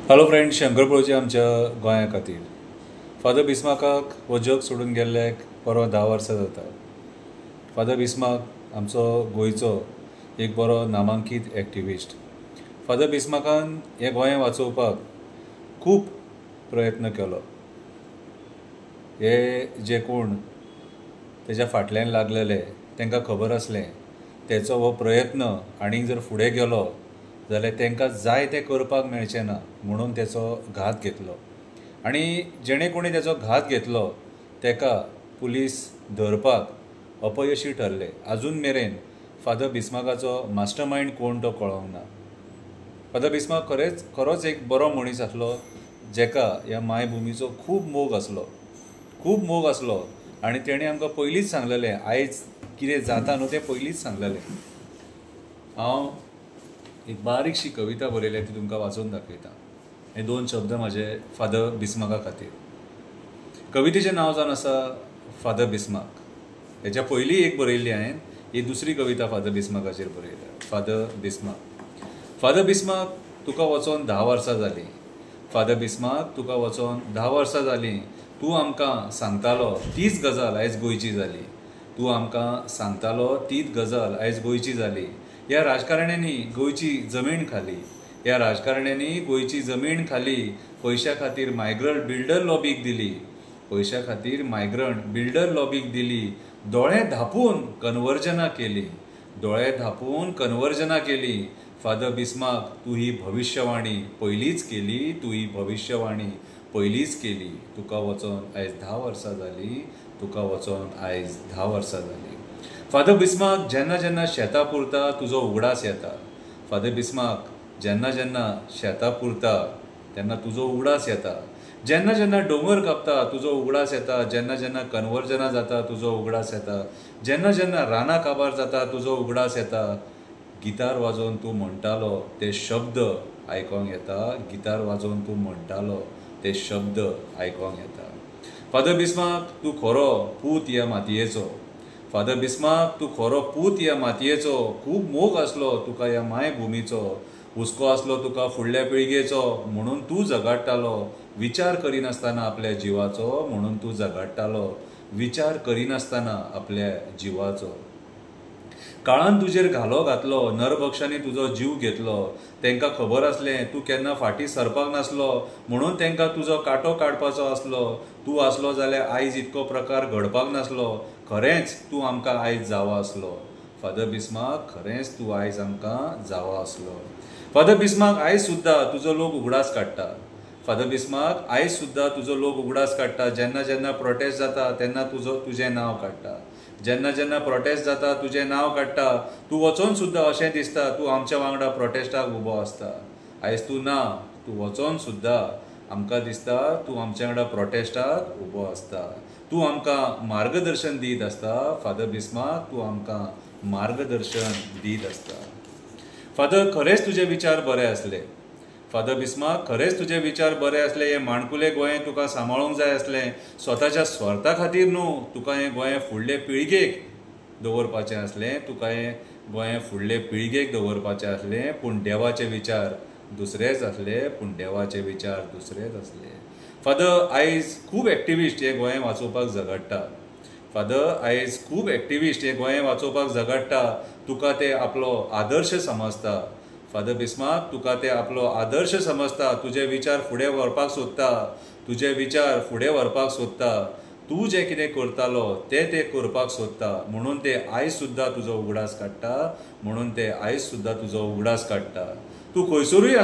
Hello friends, Shankar Prabhuji आमच्या गोंया खातीर फादर बिस्मार्काक हो जग सोडून गेल्ल्याक बरो 10 वर्सां जाता। फादर बिस्मार्क आमचो गोंयचो एक बरो नामांकीत एक्टिविस्ट। फादर बिस्मार्कान हे गोंय वाचोवपाक खूब प्रयत्न केलो। हे जे कोण तेच्या फाटल्यान लागलेले तांकां खबर आसलें तेचो हो प्रयत्न आनीक जर फुडें गेलो जाल्यार तांकां जाय तें करपाक मेळचें ना म्हणून तेचो घात घेतलो। आनी जेणे कोणी तेचो घात घेतलो ताका पुलीस धरपाक अपयशी ठरले। आजून मेरेन फादर बिस्मार्काचो मास्टर मायंड कोण तो कळोंक ना। फादर बिस्मार्क खरोच एक बरो मनीस आसलो, जेका ह्या मायभुमीचो खूब मोग आसलो आनी तेणें आमकां पयलींच सांगलेलें आयज कितें जाता न्हू तें पयलींच सांगलेलें। हांव एक बारीकशी कविता बरयल्या ती तुमकां वाचून दाखयता। हे 2 शब्द म्हाजे फादर बिस्मार्का खातीर। कवितेचें नांव जावन आसा फादर बिस्मार्क। हेच्या पयलीं एक बरयल्ली हांवें, ही दुसरी कविता फादर बिस्मार्काचेर बरयल्या। फादर बिस्मार्क तुका वचोन 10 वर्सां जालीं। फादर बिस्मार्क तुका वचोन 10 वर्सां जालीं। तूं आमकां सांगतालो तीच गजाल आयज गोंयची जाली। तूं आमकां सांगतालो तीच गजाल आयज गोंयची जाली। ह्या राजकारण्यांनी गोंयची जमीन खाली। ह्या राजकारण्यांनी गोंयची जमीन खाली। पयशा खातीर मायग्रंट बिल्डर लॉबीक दिली। पयशा खातीर मायग्रंट बिल्डर लॉबीक दिली। दोळे धापून कन्वर्जनां केली। दोळे धापून कन्वर्जनां केली। फादर बिस्मार्क तूं ही भविश्यवाणी पयलींच केली। तूं ही भविश्यवाणी पयलींच केली। तुका वचोन आयज 10 वर्सां जालीं। तुका वचोन आयज 10 वर्सां जालीं। फादर बिस्मार्क जेन्ना जेन्ना शेतां पुरता तुजो उगडास येता। फादर बिस्मार्क जेन्ना जेन्ना शेतां पुरता तेन्ना तुजो उगडास येता। जेन्ना जेन्ना दोंगर कापता तुजो उगडास येता। जेन्ना जेन्ना कन्वर्जनां जाता तुजो उगडास येता। जेन्ना जेन्ना रानां काबार जाता तुजो उगडास येता। गिटार वाजोवन तूं म्हणटालो ते शब्द आयकोंक येता। गिटार वाजोवन तूं म्हणटालो ते शब्द आयकोंक येता। फादर बिस्मार्क तूं खरो पूत ह्या मातयेचो। फादर बिस्मार्क तूं खरो पूत ह्या मातयेचो। खूब मोग आसलो तुका ह्या मायभुमीचो। हुस्को आसलो तुका फुडल्या पिळगेचो म्हणून तूं झगडटालो। विचार करिनासतना आपल्या जिवाचो म्हणून तूं झगडटालो। विचार करिनासतना आपल्या जिवाचो। काळान तुजेर घालो घातलो, नरभक्षांनी तुजो जीव घेतलो। तांकां खबर आसलें तूं केन्ना फाटीं सरपाक नासलो म्हणून तांकां तुजो कांटो काडपाचो आसलो। तूं आसलो जाल्यार आयज इतको प्रकार घडपाक नासलो। खरेंच तूं आमकां आयज जावो आसलो। फादर बिस्मार्क खरेंच तूं आयज आमकां जावो आसलो। फादर बिस्मार्क आयज सुद्दां तुजो लोक उगडास काडटा। फादर बिस्मार्क आयज सुद्दां तुजो लोक उगडास काडटा। जेन्ना जेन्ना प्रोटेस्ट जाता तेन्ना तुजें नांव काडटा। जेन्ना जेन्ना प्रोटेस्ट जाता तुजें नांव काडटा। तूं वचोन सुद्दां अशें दिसता तूं आमच्या वांगडा प्रोटेस्टाक उबो आसता। आयज तूं ना, तूं वचोन सुद्दां आमकां दिसता तूं आमच्या वांगडा प्रोटेस्टाक उबो आसता। तूं आमकां मार्गदर्शन दीत आसता। फादर बिस्मार्क तूं आमकां मार्गदर्शन दीत आसता। फादर खरेंच तुजे विचार बरे आसले। फादर बिस्मार्क खरेंच तुजे विचार बरे आसले। हें माणकुलें गोंय तुका सांबाळूंक जाय आसलें। स्वताच्या स्वार्था खातीर न्हू, तुका हें गोंय फुडले पिळगेक दवरपाचें आसलें। तुका हें गोंय फुडले पिळगेक दवरपाचें आसलें। पूण देवाचे विचार दुसरेच आसले। पूण देवाचे विचार दुसरेच आसले। फादर आयज खूब एक्टिविस्ट हे गोंय वाचोवपाक झगडटा। फादर आयज खूब एक्टिविस्ट हे गोंय वाचोवपाक झगडटा। तुका ते आपलो आदर्श समजता। फादर बिस्मार्क तुका ते आपलो आदर्श समजता। तुजे विचार फुडें व्हरपाक सोदता। तुजे विचार फुडें व्हरपाक सोदता। तूं जें कितें करतालो तें करपाक सोदता म्हणून ते आयज सुद्दां तुजो उगडास काडटा। म्हणून ते आयज सुद्दां तुजो उगडास काडटा। तूं खंयसरूय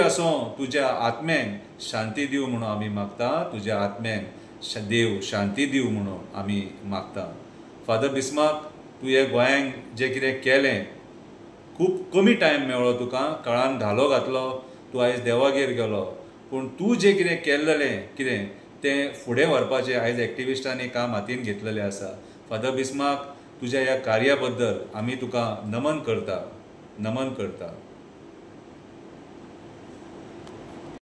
आसूं तुज्या आत्म्याक शांती दिवं म्हणून आमी मागता। तुज्या आत्म्याक देव शांती दिवं म्हणून आमी मागता। फादर बिस्मार्क तूं हे गोंयांक जें कितें केलें, खूब कमी टायम मेळ्ळो तुका, काळान घालो घातलो, तूं आयज देवागेर गेलो, पूण तूं जें कितें केल्लें तें फुडें व्हरपाचें आयज एक्टिविस्टांनी काम हातीन घेतलेलें आसा। फादर बिस्मार्क तुज्या ह्या कार्या बद्दल आमी तुका नमन करता।